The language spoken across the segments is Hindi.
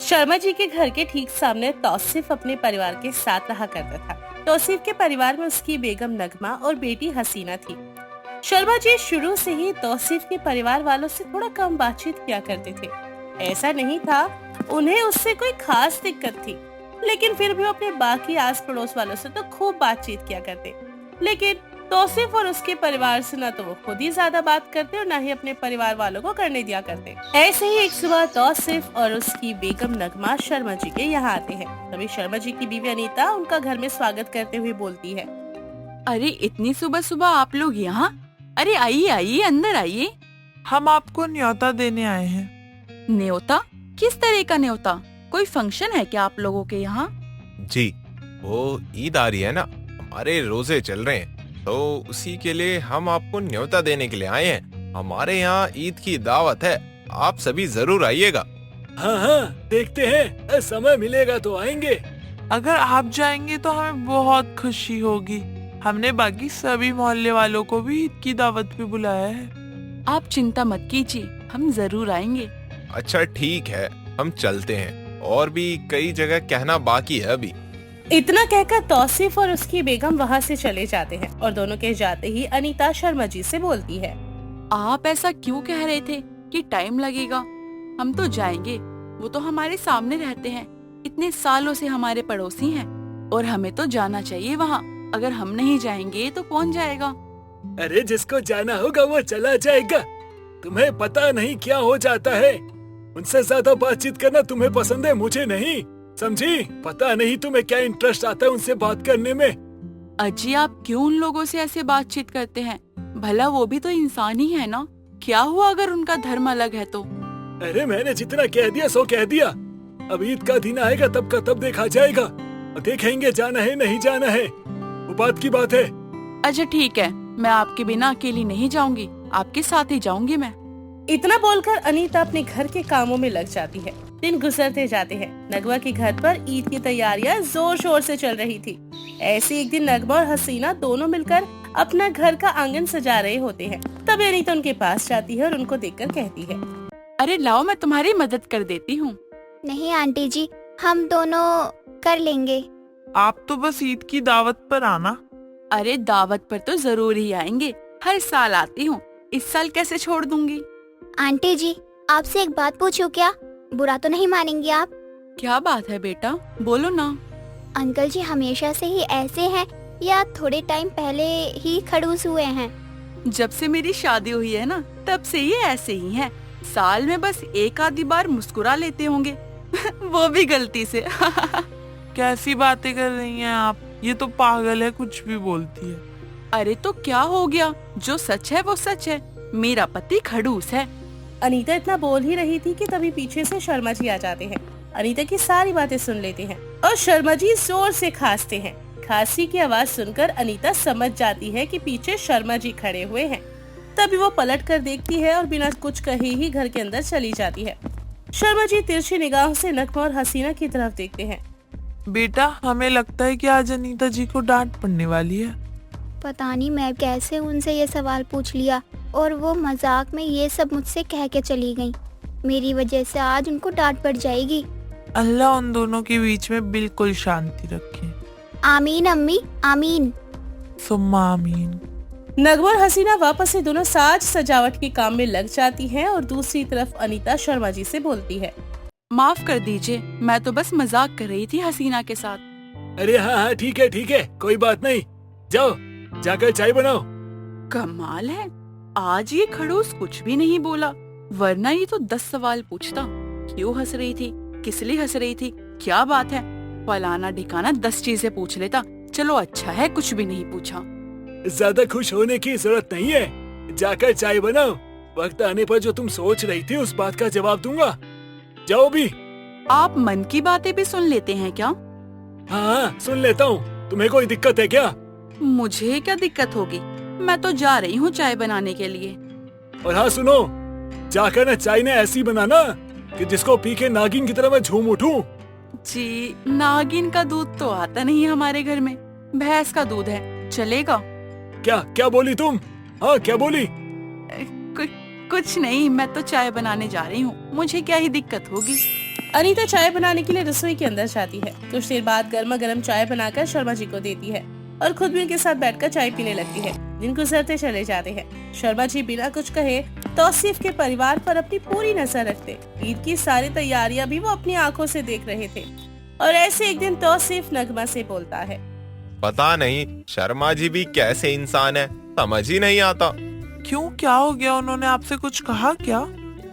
शर्मा जी के घर के ठीक सामने तौसीफ अपने परिवार के साथ रहा करता था। तौसीफ के परिवार में उसकी बेगम नगमा और बेटी हसीना थी। शर्मा जी शुरू से ही तौसीफ के परिवार वालों से थोड़ा कम बातचीत किया करते थे। ऐसा नहीं था उन्हें उससे कोई खास दिक्कत थी, लेकिन फिर भी वो अपने बाकी आस पड़ोस वालों से तो खूब बातचीत किया करते। लेकिन तौसीफ और उसके परिवार से न तो वो खुद ही ज्यादा बात करते और न ही अपने परिवार वालों को करने दिया करते। ऐसे ही एक सुबह तौसीफ और उसकी बेगम नगमा शर्मा जी के यहाँ आते हैं। तभी शर्मा जी की बीवी अनीता उनका घर में स्वागत करते हुए बोलती है, अरे इतनी सुबह सुबह आप लोग यहाँ? अरे आइए आइए, अंदर आइए। हम आपको न्योता देने आए हैं। न्योता? किस तरह का न्योता? कोई फंक्शन है क्या आप लोगों के यहाँ? जी, वो ईद आ रही है ना, हमारे रोजे चल रहे हैं, तो उसी के लिए हम आपको न्योता देने के लिए आए हैं। हमारे यहाँ ईद की दावत है, आप सभी जरूर आइएगा। हाँ हाँ, देखते हैं, समय मिलेगा तो आएंगे। अगर आप जाएंगे तो हमें बहुत खुशी होगी। हमने बाकी सभी मोहल्ले वालों को भी ईद की दावत पे बुलाया है। आप चिंता मत कीजिए, हम जरूर आएंगे। अच्छा ठीक है, हम चलते हैं, और भी कई जगह कहना बाकी है अभी। इतना कहकर तौसीफ और उसकी बेगम वहाँ से चले जाते हैं और दोनों के जाते ही अनीता शर्मा जी से बोलती है, आप ऐसा क्यों कह रहे थे कि टाइम लगेगा? हम तो जाएंगे, वो तो हमारे सामने रहते हैं, इतने सालों से हमारे पड़ोसी हैं, और हमें तो जाना चाहिए वहाँ। अगर हम नहीं जाएंगे तो कौन जाएगा? अरे जिसको जाना होगा वो चला जाएगा। तुम्हें पता नहीं क्या हो जाता है। उनसे ज्यादा बातचीत करना तुम्हें पसंद है, मुझे नहीं, समझी? पता नहीं तुम्हें क्या इंटरेस्ट आता है उनसे बात करने में। अजी, आप क्यों उन लोगों से ऐसे बातचीत करते हैं? भला वो भी तो इंसान ही है ना। क्या हुआ अगर उनका धर्म अलग है तो? अरे मैंने जितना कह दिया सो कह दिया। अब ईद का दिन आएगा तब का तब देखा जाएगा, देखेंगे जाना है नहीं जाना है, वो बात की बात है। अच्छा ठीक है, मैं आपके बिना अकेली नहीं जाऊंगी, आपके साथ ही जाऊंगी मैं। इतना बोलकर अनीता अपने घर के कामों में लग जाती है। दिन गुजरते जाते हैं। नगमा के घर पर ईद की तैयारियां जोर शोर से चल रही थी। ऐसे एक दिन नगमा और हसीना दोनों मिलकर अपना घर का आंगन सजा रहे होते हैं। तभी अनीता उनके पास जाती है और उनको देखकर कहती है, अरे लाओ, मैं तुम्हारी मदद कर देती हूँ। नहीं आंटी जी, हम दोनों कर लेंगे। आप तो बस ईद की दावत पर आना। अरे दावत पर तो जरूर ही आएंगे, हर साल आती हूँ, इस साल कैसे छोड़ दूंगी। आंटी जी, आपसे एक बात पूछूं क्या? बुरा तो नहीं मानेंगी आप? क्या बात है बेटा, बोलो ना। अंकल जी हमेशा से ही ऐसे हैं या थोड़े टाइम पहले ही खड़ूस हुए हैं? जब से मेरी शादी हुई है ना, तब से ये ऐसे ही हैं। साल में बस एक आधी बार मुस्कुरा लेते होंगे वो भी गलती से कैसी बातें कर रही हैं आप? ये तो पागल है, कुछ भी बोलती है। अरे तो क्या हो गया, जो सच है वो सच है, मेरा पति खड़ूस है। अनीता इतना बोल ही रही थी कि तभी पीछे से शर्मा जी आ जाते हैं। अनीता की सारी बातें सुन लेते हैं और शर्मा जी जोर से खांसते हैं। खांसी की आवाज सुनकर अनीता समझ जाती है कि पीछे शर्मा जी खड़े हुए हैं। तभी वो पलट कर देखती है और बिना कुछ कहे ही घर के अंदर चली जाती है। शर्मा जी तिरछी निगाहों से नगमा और हसीना की तरफ देखते हैं। बेटा, हमें लगता है कि आज अनीता जी को डांट पड़ने वाली है। पता नहीं मैं कैसे उनसे ये सवाल पूछ लिया और वो मजाक में ये सब मुझसे कह के चली गयी। मेरी वजह से आज उनको डांट पड़ जाएगी। अल्लाह उन दोनों के बीच में बिल्कुल शांति रखे। आमीन अम्मी, आमीन। सुम्मा आमीन। नगमा और हसीना वापस से दोनों साज सजावट के काम में लग जाती हैं और दूसरी तरफ अनीता शर्मा जी से बोलती है, माफ कर दीजिए, मैं तो बस मजाक कर रही थी हसीना के साथ। अरे हाँ हाँ, ठीक है, कोई बात नहीं। जाओ जाकर चाय बनाओ। कमाल है, आज ये खड़ूस कुछ भी नहीं बोला, वरना ये तो 10 सवाल पूछता। क्यों हंस रही थी, किस लिए हंस रही थी, क्या बात है, फलाना ढिकाना 10 चीजें पूछ लेता। चलो अच्छा है कुछ भी नहीं पूछा। ज्यादा खुश होने की जरूरत नहीं है, जाकर चाय बनाओ। वक्त आने पर जो तुम सोच रही थी उस बात का जवाब दूंगा। जाओ भी। आप मन की बातें भी सुन लेते हैं क्या? हाँ सुन लेता हूँ, तुम्हें कोई दिक्कत है क्या? मुझे क्या दिक्कत होगी, मैं तो जा रही हूँ चाय बनाने के लिए। और हाँ सुनो, जाकर ना चाय ने ऐसी बनाना कि जिसको पी के नागिन की तरह मैं झूम उठूं। जी, नागिन का दूध तो आता नहीं हमारे घर में, भैंस का दूध है, चलेगा? क्या क्या बोली तुम? हाँ क्या बोली? कुछ नहीं, मैं तो चाय बनाने जा रही हूँ, मुझे क्या ही दिक्कत होगी। अनीता चाय बनाने के लिए रसोई के अंदर जाती है। कुछ देर बाद गर्मा गर्म चाय बनाकर शर्मा जी को देती है और खुद भी उनके साथ बैठकर चाय पीने लगती है। दिन गुजरते चले जाते हैं। शर्मा जी बिना कुछ कहे तौसीफ के परिवार पर अपनी पूरी नजर रखते। ईद की सारी तैयारियां भी वो अपनी आंखों से देख रहे थे और ऐसे एक दिन तौसीफ नगमा से बोलता है, पता नहीं शर्मा जी भी कैसे इंसान है, समझ ही नहीं आता। क्यों, क्या हो गया? उन्होंने आपसे कुछ कहा क्या?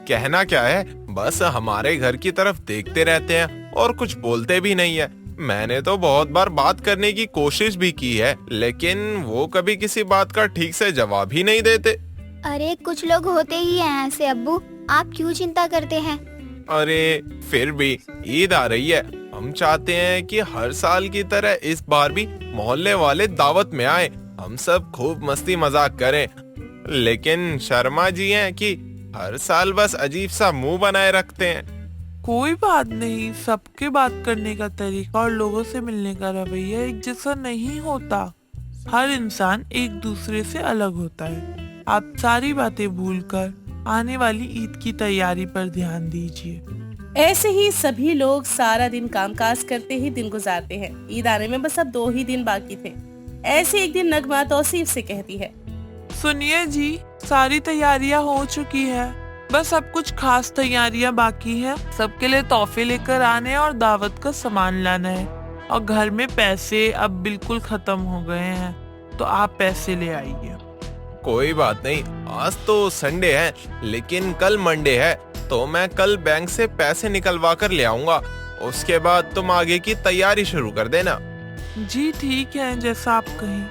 कहना क्या है, बस हमारे घर की तरफ देखते रहते हैं और कुछ बोलते भी नहीं है। मैंने तो बहुत बार बात करने की कोशिश भी की है, लेकिन वो कभी किसी बात का ठीक से जवाब ही नहीं देते। अरे कुछ लोग होते ही हैं ऐसे अब्बू, आप क्यों चिंता करते हैं? अरे फिर भी ईद आ रही है, हम चाहते हैं कि हर साल की तरह इस बार भी मोहल्ले वाले दावत में आए, हम सब खूब मस्ती मजाक करें। लेकिन शर्मा जी हैं कि हर साल बस अजीब सा मुंह बनाए रखते हैं। कोई बात नहीं, सबके बात करने का तरीका और लोगों से मिलने का रवैया एक जैसा नहीं होता। हर इंसान एक दूसरे से अलग होता है। आप सारी बातें भूलकर आने वाली ईद की तैयारी पर ध्यान दीजिए। ऐसे ही सभी लोग सारा दिन कामकाज करते ही दिन गुजारते हैं। ईद आने में बस अब 2 ही दिन बाकी थे। ऐसे एक दिन नगमा तौसीफ से कहती है, सुनिए जी, सारी तैयारियां हो चुकी है, बस अब कुछ खास तैयारियां बाकी है। सबके लिए तोहफे लेकर आने और दावत का सामान लाना है। और घर में पैसे अब बिल्कुल खत्म हो गए हैं, तो आप पैसे ले आइए। कोई बात नहीं, आज तो संडे है, लेकिन कल मंडे है, तो मैं कल बैंक से पैसे निकलवा कर ले आऊंगा। उसके बाद तुम आगे की तैयारी शुरू कर देना। जी ठीक है, जैसा आप कहें।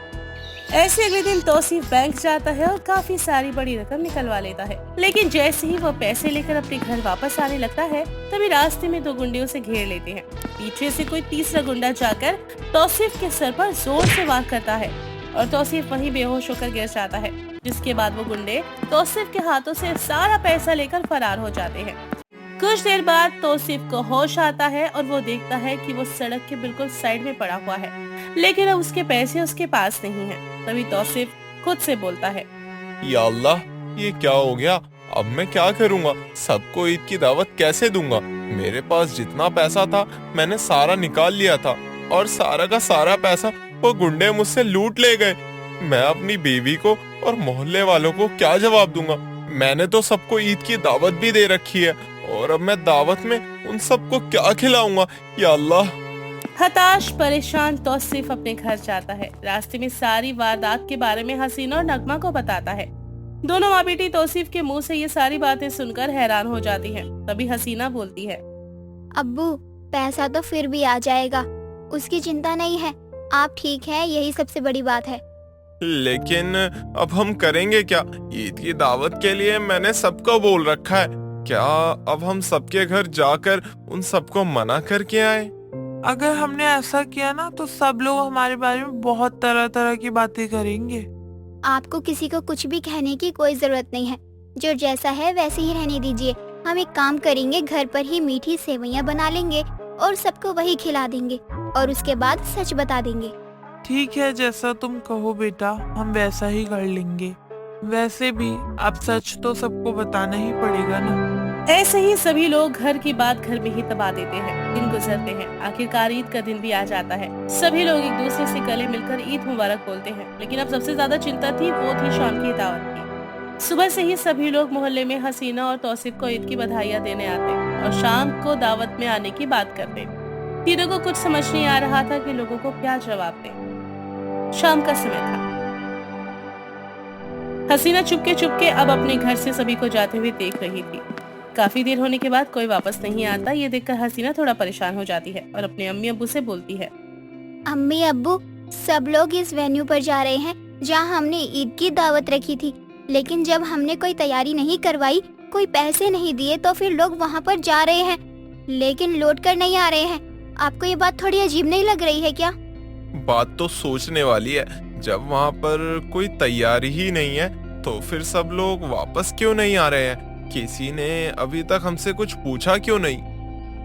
ऐसे अगले दिन तौसीफ बैंक जाता है और काफी सारी बड़ी रकम निकलवा लेता है। लेकिन जैसे ही वो पैसे लेकर अपने घर वापस आने लगता है, तभी रास्ते में 2 गुंडे उसे घेर लेते हैं। पीछे से कोई तीसरा गुंडा जाकर तौसीफ के सर पर जोर से वार करता है और तौसीफ वहीं बेहोश होकर गिर जाता है। जिसके बाद वो गुंडे तौसीफ के हाथों से सारा पैसा लेकर फरार हो जाते हैं। कुछ देर बाद तौसीफ को होश आता है और वो देखता है कि वो सड़क के बिल्कुल साइड में पड़ा हुआ है, लेकिन अब उसके पैसे उसके पास नहीं हैं। तभी तौसीफ खुद से बोलता है, या अल्लाह, ये क्या हो गया? अब मैं क्या करूंगा? सबको ईद की दावत कैसे दूंगा? मेरे पास जितना पैसा था मैंने सारा निकाल लिया था और सारा का सारा पैसा वो गुंडे मुझसे लूट ले गए। मैं अपनी बीवी को और मोहल्ले वालों को क्या जवाब दूंगा? मैंने तो सबको ईद की दावत भी दे रखी है और अब मैं दावत में उन सबको क्या खिलाऊंगा? या अल्लाह। हताश परेशान तौसीफ अपने घर जाता है। रास्ते में सारी वारदात के बारे में हसीना और नगमा को बताता है। दोनों माँ बेटी तौसीफ के मुंह से ये सारी बातें सुनकर हैरान हो जाती हैं। तभी हसीना बोलती है, अब्बू पैसा तो फिर भी आ जाएगा, उसकी चिंता नहीं है, आप ठीक है, यही सबसे बड़ी बात है। लेकिन अब हम करेंगे क्या? ईद की दावत के लिए मैंने सबको बोल रखा है। क्या अब हम सबके घर जाकर उन सबको मना करके आए? अगर हमने ऐसा किया ना, तो सब लोग हमारे बारे में बहुत तरह तरह की बातें करेंगे। आपको किसी को कुछ भी कहने की कोई जरूरत नहीं है, जो जैसा है वैसे ही रहने दीजिए। हम एक काम करेंगे, घर पर ही मीठी सेवइयां बना लेंगे और सबको वही खिला देंगे और उसके बाद सच बता देंगे। ठीक है, जैसा तुम कहो बेटा, हम वैसा ही कर लेंगे। वैसे भी अब सच तो सबको बताना ही पड़ेगा ना। ऐसे ही सभी लोग घर की बात घर में ही दबा देते हैं। दिन गुजरते हैं। आखिरकार ईद का दिन भी आ जाता है। सभी लोग एक दूसरे से गले मिलकर ईद मुबारक बोलते हैं। लेकिन अब सबसे ज्यादा चिंता थी वो थी शाम की दावत की। सुबह से ही सभी लोग मोहल्ले में हसीना और तौसीफ को ईद की बधाइयाँ देने आते और शाम को दावत में आने की बात करते। तीनों को कुछ समझ नहीं आ रहा था कि लोगों को क्या जवाब दें। शाम का समय था। हसीना चुपके अब अपने घर से सभी को जाते हुए देख रही थी। काफी देर होने के बाद कोई वापस नहीं आता। ये देखकर हसीना थोड़ा परेशान हो जाती है और अपने अम्मी अब्बू से बोलती है, अम्मी अब्बू, सब लोग इस वेन्यू पर जा रहे हैं जहां हमने ईद की दावत रखी थी, लेकिन जब हमने कोई तैयारी नहीं करवाई, कोई पैसे नहीं दिए, तो फिर लोग वहां पर जा रहे हैं लेकिन लौट कर नहीं आ रहे हैं। आपको ये बात थोड़ी अजीब नहीं लग रही है क्या? बात तो सोचने वाली है। जब वहाँ पर कोई तैयारी ही नहीं है तो फिर सब लोग वापस क्यों नहीं आ रहे हैं? किसी ने अभी तक हमसे कुछ पूछा क्यों नहीं?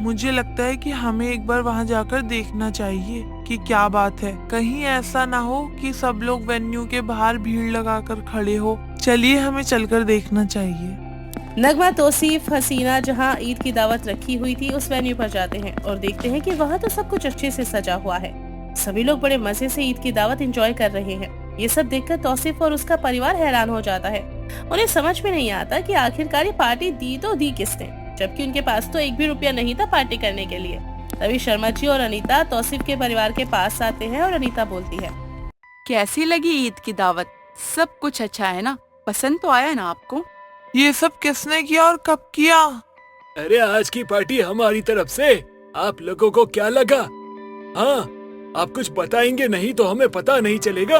मुझे लगता है कि हमें एक बार वहां जाकर देखना चाहिए कि क्या बात है। कहीं ऐसा ना हो कि सब लोग वेन्यू के बाहर भीड़ लगाकर खड़े हो। चलिए, हमें चलकर देखना चाहिए। नगमा, तौसीफ, हसीना जहां ईद की दावत रखी हुई थी उस वेन्यू पर जाते हैं और देखते हैं कि वहां तो सब कुछ अच्छे से सजा हुआ है। सभी लोग बड़े मजे से ईद की दावत एंजॉय कर रहे हैं। ये सब देखकर तौसीफ और उसका परिवार हैरान हो जाता है। उन्हें समझ में नहीं आता कि आखिरकार ये पार्टी दी तो दी किसने, जबकि उनके पास तो एक भी रुपया नहीं था पार्टी करने के लिए। तभी शर्मा जी और अनीता तौसीफ के परिवार के पास आते हैं और अनीता बोलती है, कैसी लगी ईद की दावत? सब कुछ अच्छा है ना? पसंद तो आया ना आपको? ये सब किसने किया और कब किया? अरे आज की पार्टी हमारी तरफ से। आप लोगों को क्या लगा? हाँ, आप कुछ बताएंगे नहीं तो हमें पता नहीं चलेगा।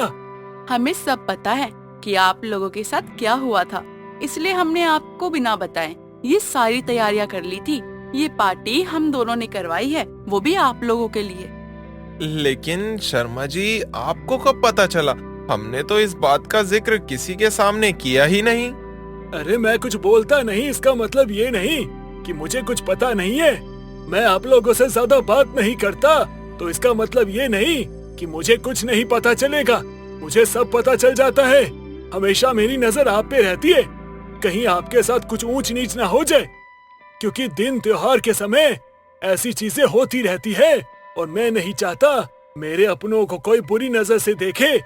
हमें सब पता है कि आप लोगों के साथ क्या हुआ था, इसलिए हमने आपको बिना बताए ये सारी तैयारियां कर ली थी। ये पार्टी हम दोनों ने करवाई है, वो भी आप लोगों के लिए। लेकिन शर्मा जी, आपको कब पता चला? हमने तो इस बात का जिक्र किसी के सामने किया ही नहीं। अरे मैं कुछ बोलता नहीं, इसका मतलब ये नहीं कि मुझे कुछ पता नहीं है। मैं आप लोगों से ज्यादा बात नहीं करता, तो इसका मतलब ये नहीं कि मुझे कुछ नहीं पता चलेगा। मुझे सब पता चल जाता है। हमेशा मेरी नजर आप पे रहती है, कहीं आपके साथ कुछ ऊंच नीच ना हो जाए, क्योंकि दिन त्योहार के समय ऐसी चीजें होती रहती है और मैं नहीं चाहता मेरे अपनों को कोई बुरी नजर से देखे।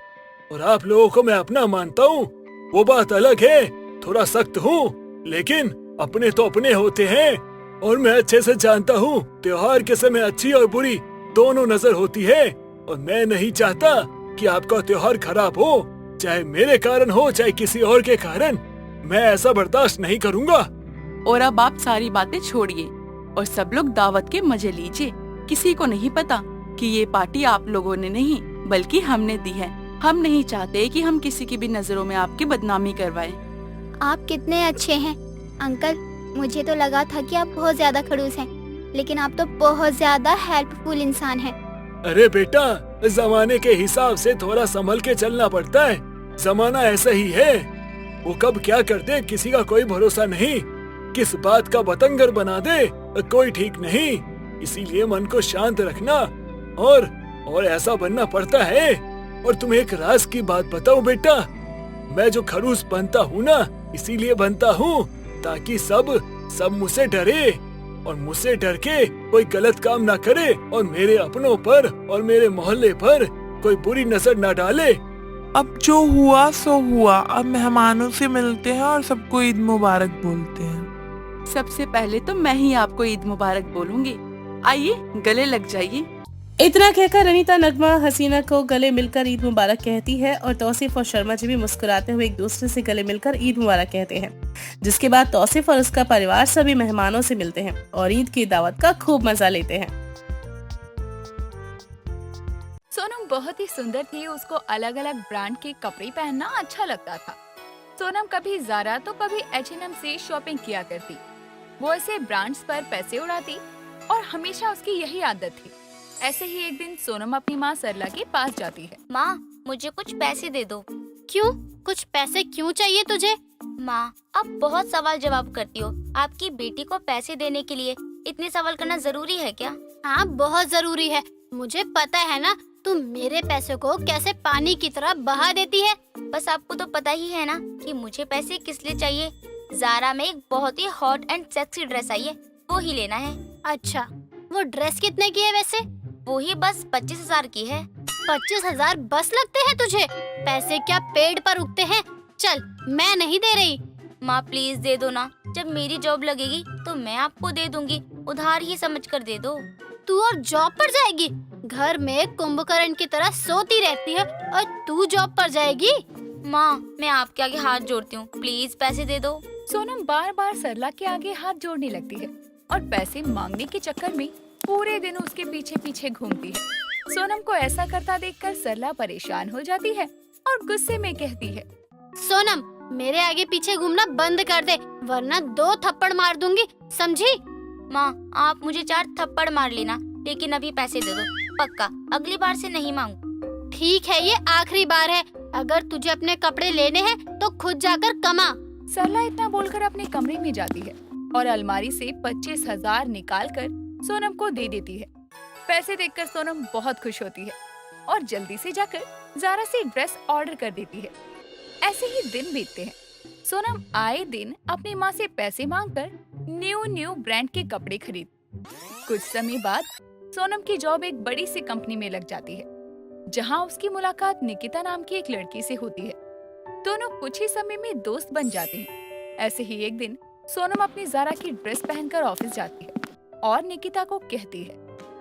और आप लोगों को मैं अपना मानता हूँ, वो बात अलग है। थोड़ा सख्त हूँ, लेकिन अपने तो अपने होते हैं और मैं अच्छे से जानता हूँ त्योहार के समय अच्छी और बुरी दोनों नजर होती है। और मैं नहीं चाहता कि आपका त्योहार खराब हो, चाहे मेरे कारण हो चाहे किसी और के कारण। मैं ऐसा बर्दाश्त नहीं करूँगा। और अब आप सारी बातें छोड़िए और सब लोग दावत के मजे लीजिए। किसी को नहीं पता कि ये पार्टी आप लोगों ने नहीं बल्कि हमने दी है। हम नहीं चाहते कि हम किसी की भी नजरों में आपकी बदनामी करवाएं। आप कितने अच्छे हैं अंकल। मुझे तो लगा था कि आप बहुत ज्यादा खड़ूस हैं, लेकिन आप तो बहुत ज्यादा हेल्पफुल इंसान हैं। अरे बेटा, जमाने के हिसाब से थोड़ा संभल के चलना पड़ता है। जमाना ऐसा ही है, वो कब क्या कर दे किसी का कोई भरोसा नहीं। किस बात का बतंगर बना दे कोई ठीक नहीं। इसीलिए मन को शांत रखना और ऐसा बनना पड़ता है। और तुम्हें एक राज की बात बताऊं बेटा, मैं जो खड़ूस बनता हूँ ना, इसीलिए बनता हूँ ताकि सब मुझसे डरे और मुझसे डर के कोई गलत काम ना करे और मेरे अपनों पर और मेरे मोहल्ले पर कोई बुरी नजर ना डाले। अब जो हुआ सो हुआ। अब मेहमानों से मिलते हैं और सबको ईद मुबारक बोलते हैं। सबसे पहले तो मैं ही आपको ईद मुबारक बोलूंगी। आइए गले लग जाइए। इतना कहकर अनीता नगमा हसीना को गले मिलकर ईद मुबारक कहती है और तौसीफ और शर्मा जी भी मुस्कुराते हुए एक दूसरे से गले मिलकर ईद मुबारक कहते हैं। जिसके बाद तौसीफ और उसका परिवार सभी मेहमानों से मिलते हैं और ईद की दावत का खूब मजा लेते हैं। सोनम बहुत ही सुंदर थी, उसको अलग अलग ब्रांड के कपड़े पहनना अच्छा लगता था। सोनम कभी ज़ारा तो कभी H&M से शॉपिंग किया करती। वो ऐसे ब्रांड्स पर पैसे उड़ाती और हमेशा उसकी यही आदत थी। ऐसे ही एक दिन सोनम अपनी माँ सरला के पास जाती है। माँ, मुझे कुछ पैसे दे दो। क्यों? कुछ पैसे क्यों चाहिए तुझे? माँ, आप बहुत सवाल जवाब करती हो। आपकी बेटी को पैसे देने के लिए इतने सवाल करना जरूरी है क्या? हाँ, बहुत जरूरी है। मुझे पता है ना तुम मेरे पैसों को कैसे पानी की तरह बहा देती है। बस आपको तो पता ही है ना कि मुझे पैसे किस लिए चाहिए। ज़ारा में एक बहुत ही हॉट एंड सेक्सी ड्रेस आई है, वो ही लेना है। अच्छा, वो ड्रेस कितने की है वैसे? वो ही बस 25,000 की है। 25,000 बस लगते हैं तुझे? पैसे क्या पेड़ पर उगते हैं? चल, मैं नहीं दे रही। माँ प्लीज दे दो ना, जब मेरी जॉब लगेगी तो मैं आपको दे दूंगी, उधार ही समझकर दे दो। तू और जॉब पर जाएगी? घर में कुंभकर्ण की तरह सोती रहती है और तू जॉब पर जाएगी? माँ, मैं आपके आगे हाथ जोड़ती हूँ, प्लीज पैसे दे दो। सोनम बार बार सरला के आगे हाथ जोड़ने लगती है और पैसे मांगने के चक्कर में पूरे दिन उसके पीछे पीछे घूमती है। सोनम को ऐसा करता देखकर सरला परेशान हो जाती है और गुस्से में कहती है, सोनम, मेरे आगे पीछे घूमना बंद कर दे, वरना 2 थप्पड़ मार दूंगी, समझी? माँ, आप मुझे 4 थप्पड़ मार लेना, लेकिन अभी पैसे दे दो, पक्का, अगली बार से नहीं मांगू। ठीक है, ये आखिरी बार है। अगर तुझे अपने कपड़े लेने हैं तो खुद जाकर कमा। सरला इतना बोलकर अपने कमरे में जाती है और अलमारी से 25,000 निकालकर सोनम को दे देती है। पैसे देखकर सोनम बहुत खुश होती है और जल्दी से जाकर ज़ारा से ड्रेस ऑर्डर कर देती है। ऐसे ही दिन बीतते हैं सोनम आए दिन अपनी माँ से पैसे मांगकर न्यू ब्रांड के कपड़े खरीद। कुछ समय बाद सोनम की जॉब एक बड़ी सी कंपनी में लग जाती है, जहाँ उसकी मुलाकात निकिता नाम की एक लड़की से होती है। दोनों कुछ ही समय में दोस्त बन जाते हैं। ऐसे ही एक दिन सोनम अपनी ज़ारा की ड्रेस पहनकर ऑफिस जाती है और निकिता को कहती है,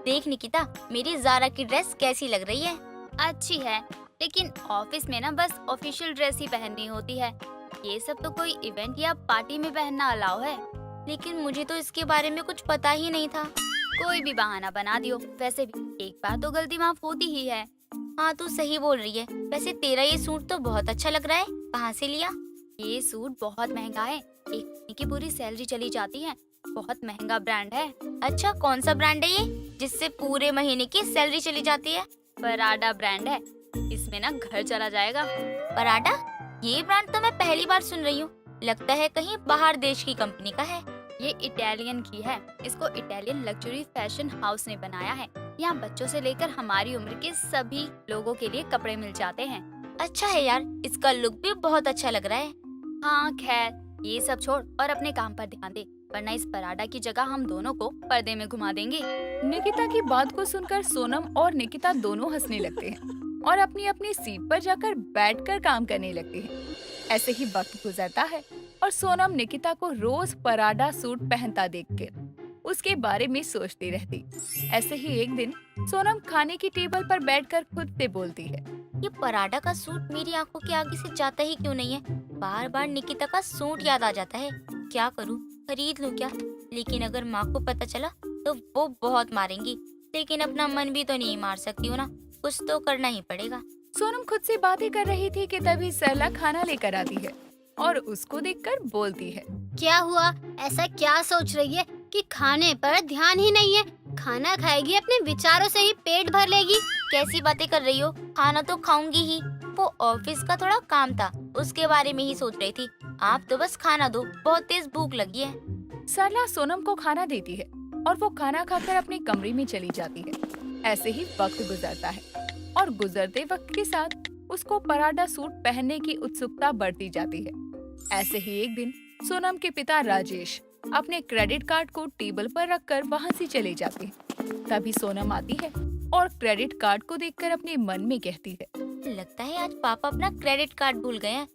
देख निकिता, मेरी ज़ारा की ड्रेस कैसी लग रही है? अच्छी है, लेकिन ऑफिस में ना बस ऑफिशियल ड्रेस ही पहननी होती है। ये सब तो कोई इवेंट या पार्टी में पहनना अलाउ है, लेकिन मुझे तो इसके बारे में कुछ पता ही नहीं था। कोई भी बहाना बना दियो, वैसे भी एक बार तो गलती माफ होती ही है। हाँ, तू सही बोल रही है। वैसे तेरा ये सूट तो बहुत अच्छा लग रहा है, कहाँ से लिया? ये सूट बहुत महंगा है, एक महीने की पूरी सैलरी चली जाती है। बहुत महंगा ब्रांड है। अच्छा, कौन सा ब्रांड है ये जिससे पूरे महीने की सैलरी चली जाती है? पराडा ब्रांड है, इसमें ना घर चला जाएगा। पराडा? ये ब्रांड तो मैं पहली बार सुन रही हूँ। लगता है कहीं बाहर देश की कंपनी का है। ये इटालियन की है। इसको इटालियन लग्जरी फैशन हाउस ने बनाया है। यहाँ बच्चों से लेकर हमारी उम्र के सभी लोगों के लिए कपड़े मिल जाते हैं। अच्छा है यार, इसका लुक भी बहुत अच्छा लग रहा है। हाँ खैर, ये सब छोड़ और अपने काम पर ध्यान दे, वरना इस पराडा की जगह हम दोनों को पर्दे में घुमा देंगे। निकिता की बात को सुनकर सोनम और निकिता दोनों हंसने लगते हैं और अपनी अपनी सीट पर जाकर बैठकर काम करने लगते हैं। ऐसे ही वक्त गुजरता है और सोनम निकिता को रोज पराडा सूट पहनता देखकर उसके बारे में सोचती रहती। ऐसे ही एक दिन सोनम खाने की टेबल पर बैठकर खुद से बोलती है, ये पराडा का सूट मेरी आंखों के आगे से जाता ही क्यों नहीं है? बार बार निकिता का सूट याद आ जाता है। क्या करूं, खरीद लूं क्या? लेकिन अगर माँ को पता चला तो वो बहुत मारेंगी। लेकिन अपना मन भी तो नहीं मार सकती हूँ ना, कुछ तो करना ही पड़ेगा। सोनम खुद से बातें कर रही थी कि तभी सरला खाना लेकर आती है और उसको देखकर बोलती है, क्या हुआ? ऐसा क्या सोच रही है कि खाने पर ध्यान ही नहीं है? खाना खाएगी, अपने विचारों से ही पेट भर लेगी। कैसी बातें कर रही हो? खाना तो खाऊंगी ही। वो ऑफिस का थोड़ा काम था, उसके बारे में ही सोच रही थी। आप तो बस खाना दो, बहुत तेज भूख लगी है। सरला सोनम को खाना देती है और वो खाना खाकर अपने कमरे में चली जाती है। ऐसे ही वक्त गुजरता है और गुजरते वक्त के साथ उसको पराडा सूट पहनने की उत्सुकता बढ़ती जाती है। ऐसे ही एक दिन सोनम के पिता राजेश अपने क्रेडिट कार्ड को टेबल पर रखकर वहाँ से चले जाते हैं। तभी सोनम आती है और क्रेडिट कार्ड को देखकर अपने मन में कहती है, लगता है आज पापा अपना क्रेडिट कार्ड भूल गए हैं।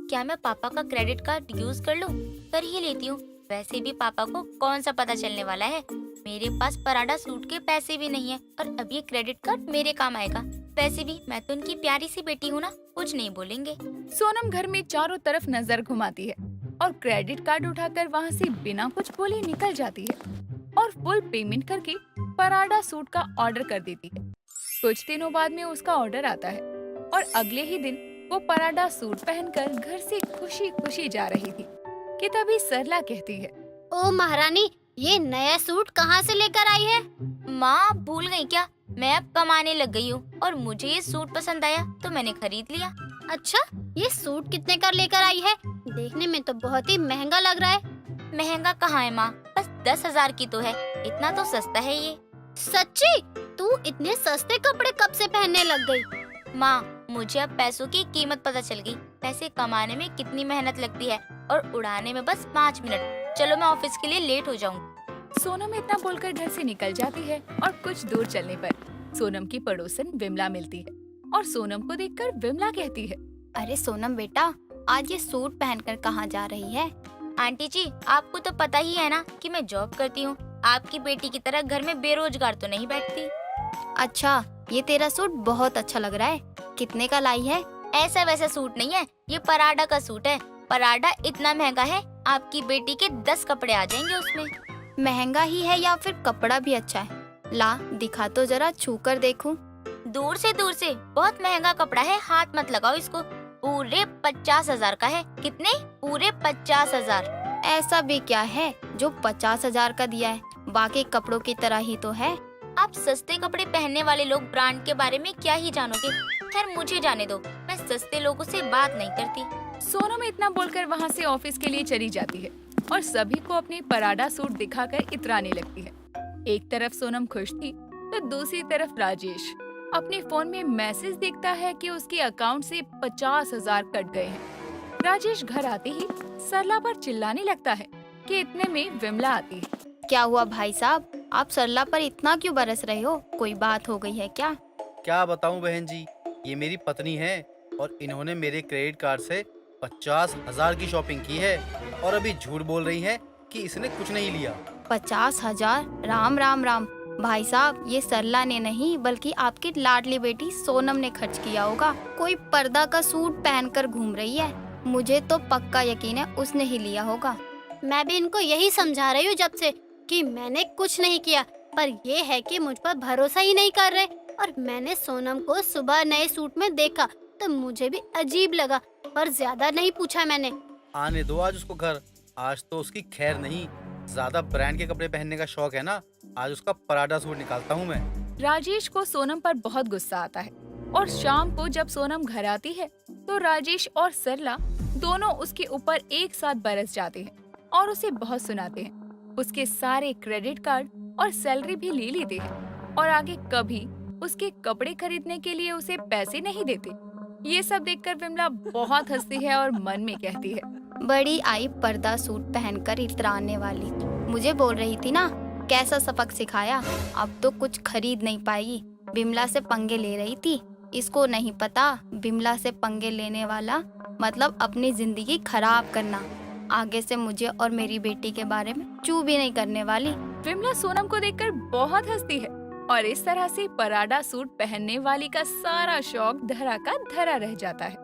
क्या मैं पापा का क्रेडिट कार्ड यूज कर लूं? कर ही लेती हूँ। वैसे भी पापा को कौन सा पता चलने वाला है। मेरे पास पराडा सूट के पैसे भी नहीं है और अब ये क्रेडिट कार्ड मेरे काम आएगा। वैसे भी मैं तो उनकी प्यारी सी बेटी हूँ ना, कुछ नहीं बोलेंगे। सोनम घर में चारों तरफ नजर घुमाती है और क्रेडिट कार्ड उठाकर वहाँ से बिना कुछ बोले निकल जाती है और फुल पेमेंट करके पराडा सूट का ऑर्डर कर देती है। कुछ दिनों बाद में उसका ऑर्डर आता है और अगले ही दिन वो पराडा सूट पहनकर घर से खुशी खुशी जा रही थी कि तभी सरला कहती है, ओ महारानी, ये नया सूट कहाँ से लेकर आई है? माँ भूल गई क्या? मैं अब कमाने लग गई हूँ और मुझे ये सूट पसंद आया तो मैंने खरीद लिया। अच्छा, ये सूट कितने का लेकर आई है? देखने में तो बहुत ही महंगा लग रहा है। महंगा कहाँ है माँ, बस 10,000 की तो है। इतना तो सस्ता है ये। सच्ची? तू इतने सस्ते कपड़े कब से पहनने लग गई? माँ, मुझे अब पैसों की कीमत पता चल गई। पैसे कमाने में कितनी मेहनत लगती है और उड़ाने में बस 5 मिनट। चलो मैं ऑफिस के लिए लेट हो जाऊंगी। सोनम इतना बोलकर घर से निकल जाती है और कुछ दूर चलने पर सोनम की पड़ोसन विमला मिलती है और सोनम को देखकर विमला कहती है, अरे सोनम बेटा, आज ये सूट पहनकर कहाँ जा रही है? आंटी जी, आपको तो पता ही है ना कि मैं जॉब करती हूँ। आपकी बेटी की तरह घर में बेरोजगार तो नहीं बैठती। अच्छा, ये तेरा सूट बहुत अच्छा लग रहा है। कितने का लाई है? ऐसा वैसा सूट नहीं है, ये पराडा का सूट है। पराडा इतना महंगा है, आपकी बेटी के 10 कपड़े आ जाएंगे उसमें। महंगा ही है या फिर कपड़ा भी अच्छा है? ला दिखा तो जरा, छू कर देखूं। दूर से बहुत महंगा कपड़ा है, हाथ मत लगाओ इसको। पूरे 50,000 का है। कितने? पूरे 50,000। ऐसा भी क्या है जो 50,000 का दिया है? बाकी कपड़ों की तरह ही तो है। आप सस्ते कपड़े पहनने वाले लोग ब्रांड के बारे में क्या ही जानोगे। खैर मुझे जाने दो, मैं सस्ते लोगों से बात नहीं करती। सोनम इतना बोलकर वहाँ से ऑफिस के लिए चली जाती है और सभी को अपने पराडा सूट दिखाकर इतराने लगती है। एक तरफ सोनम खुश थी तो दूसरी तरफ राजेश अपने फोन में मैसेज देखता है कि उसके अकाउंट से 50,000 कट गए हैं। राजेश घर आते ही सरला पर चिल्लाने लगता है कि इतने में विमला आती है। क्या हुआ भाई साहब, आप सरला पर इतना क्यों बरस रहे हो? कोई बात हो गई है क्या? क्या बताऊं बहन जी, ये मेरी पत्नी है और इन्होंने मेरे क्रेडिट कार्ड से 50,000 की शॉपिंग की है और अभी झूठ बोल रही हैं कि इसने कुछ नहीं लिया। 50,000? राम राम राम भाई साहब, ये सरला ने नहीं बल्कि आपकी लाडली बेटी सोनम ने खर्च किया होगा। कोई पर्दा का सूट पहनकर घूम रही है, मुझे तो पक्का यकीन है उसने ही लिया होगा। मैं भी इनको यही समझा रही हूँ जब से कि मैंने कुछ नहीं किया, पर ये है कि मुझ पर भरोसा ही नहीं कर रहे। और मैंने सोनम को सुबह नए सूट में देखा तो मुझे भी अजीब लगा, पर ज्यादा नहीं पूछा मैंने। आने दो आज उसको घर, आज तो उसकी खैर नहीं। ज्यादा ब्रांड के कपड़े पहनने का शौक है ना, आज उसका पराडा सूट निकालता हूँ मैं। राजेश को सोनम पर बहुत गुस्सा आता है और शाम को जब सोनम घर आती है तो राजेश और सरला दोनों उसके ऊपर एक साथ बरस जाते हैं और उसे बहुत सुनाते हैं। उसके सारे क्रेडिट कार्ड और सैलरी भी ले लेते हैं और आगे कभी उसके कपड़े खरीदने के लिए उसे पैसे नहीं देते। ये सब देखकर विमला बहुत हंसती है और मन में कहती है, बड़ी आई पर्दा सूट पहनकर इतराने वाली, मुझे बोल रही थी ना कैसा सबक सिखाया। अब तो कुछ खरीद नहीं पाएगी, बिमला से पंगे ले रही थी। इसको नहीं पता बिमला से पंगे लेने वाला मतलब अपनी जिंदगी खराब करना। आगे से मुझे और मेरी बेटी के बारे में चू भी नहीं करने वाली। विमला सोनम को देखकर बहुत हंसती है और इस तरह से पराडा सूट पहनने वाली का सारा शौक धरा का धरा रह जाता है।